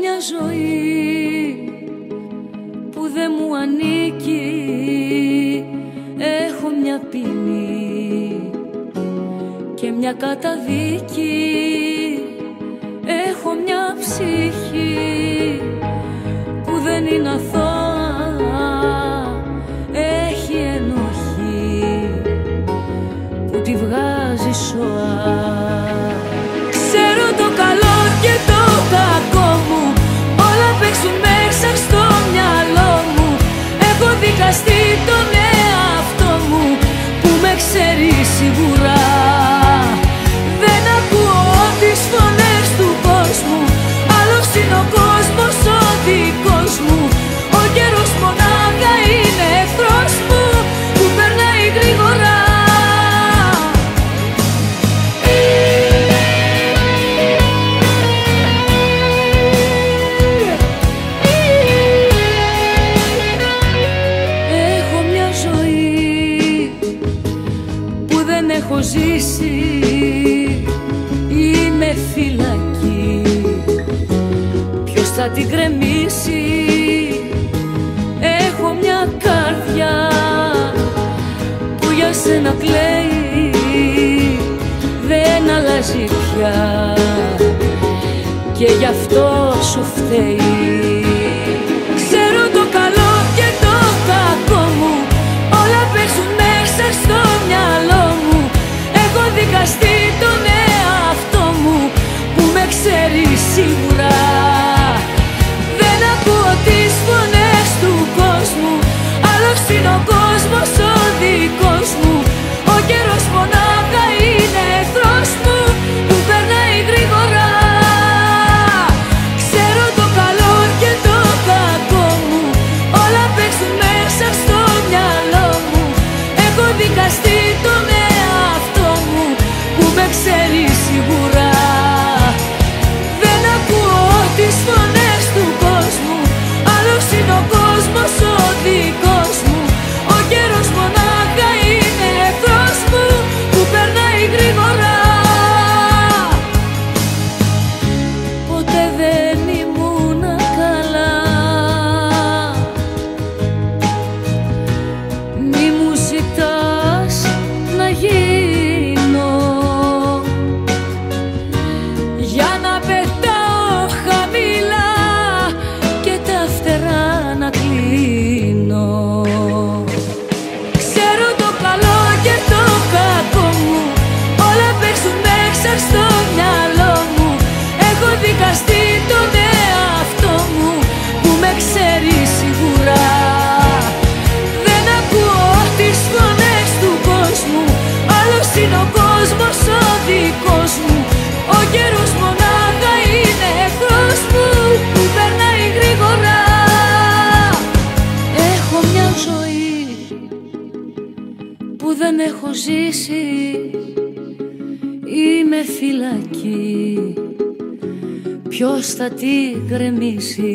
μια ζωή που δεν μου ανήκει. Έχω μια ποινή και μια καταδίκη. Έχω μια ψυχή που δεν είναι αθώα. Έχει ενοχή που τη βγάζει σοά. Ξέρω το καλό και το κακό μου, όλα παίξουν μέσα στο μυαλό μου. Έχω δικαστεί τον εαυτό μου που με ξέρει σίγουρα. Δεν ακούω τις φωνές του κόσμου, άλλος είναι ο κόσμος ο δικός μου. Ο καιρός μονάχα είναι εχθρός μου που περνάει γρήγορα. Έχω μια ζωή που δεν έχω ζήσει. Είμαι φυλακή, ποιος θα την κρεμίσει? Έχω μια καρδιά που για σένα κλαίει. Δεν αλλάζει πια και γι' αυτό σου φταίει. Ξέρω το καλό και το κακό μου, όλα παίζουν μέσα στο μυαλό μου. Έχω δικαστεί τον εαυτό μου που με ξέρει σίγουρα. Δεν ακούω τις φωνές του κόσμου, άλλος είναι ο κόσμος ο δικός μου. Ο καιρός μονάχα είναι εχθρός μου που περνάει γρήγορα. Ξέρω το καλό και το κακό μου, όλα παίξουν μέσα στο μυαλό μου. Έχω δικαστεί τον εαυτό μου που με ξέρει σίγουρα. Δεν ακούω τις φωνές του κόσμου, άλλος είναι ο κόσμος ο δικός μου. Ο καιρός μονάχα είναι εχθρός μου που περνάει γρήγορα. Ποτέ δεν ήμουν καλά, μη μου ζητάς να γίνω για να πετάω χαμηλά και τα φτερά να κλείνω. Ξέρω το καλό και το κακό μου, όλα παίζουν μέσα στο μυαλό μου. Έχω δικαστεί τον εαυτό μου που με ξέρει σίγουρα. Δεν ακούω τις φωνές του κόσμου, άλλος είναι ο κόσμος ο δικός μου. Ο καιρός μονάχα είναι εχθρός μου που περνάει γρήγορα. Έχω μια ζωή που δεν έχω ζήσει. Είμαι φυλακή, ποιος θα την γκρεμίσει?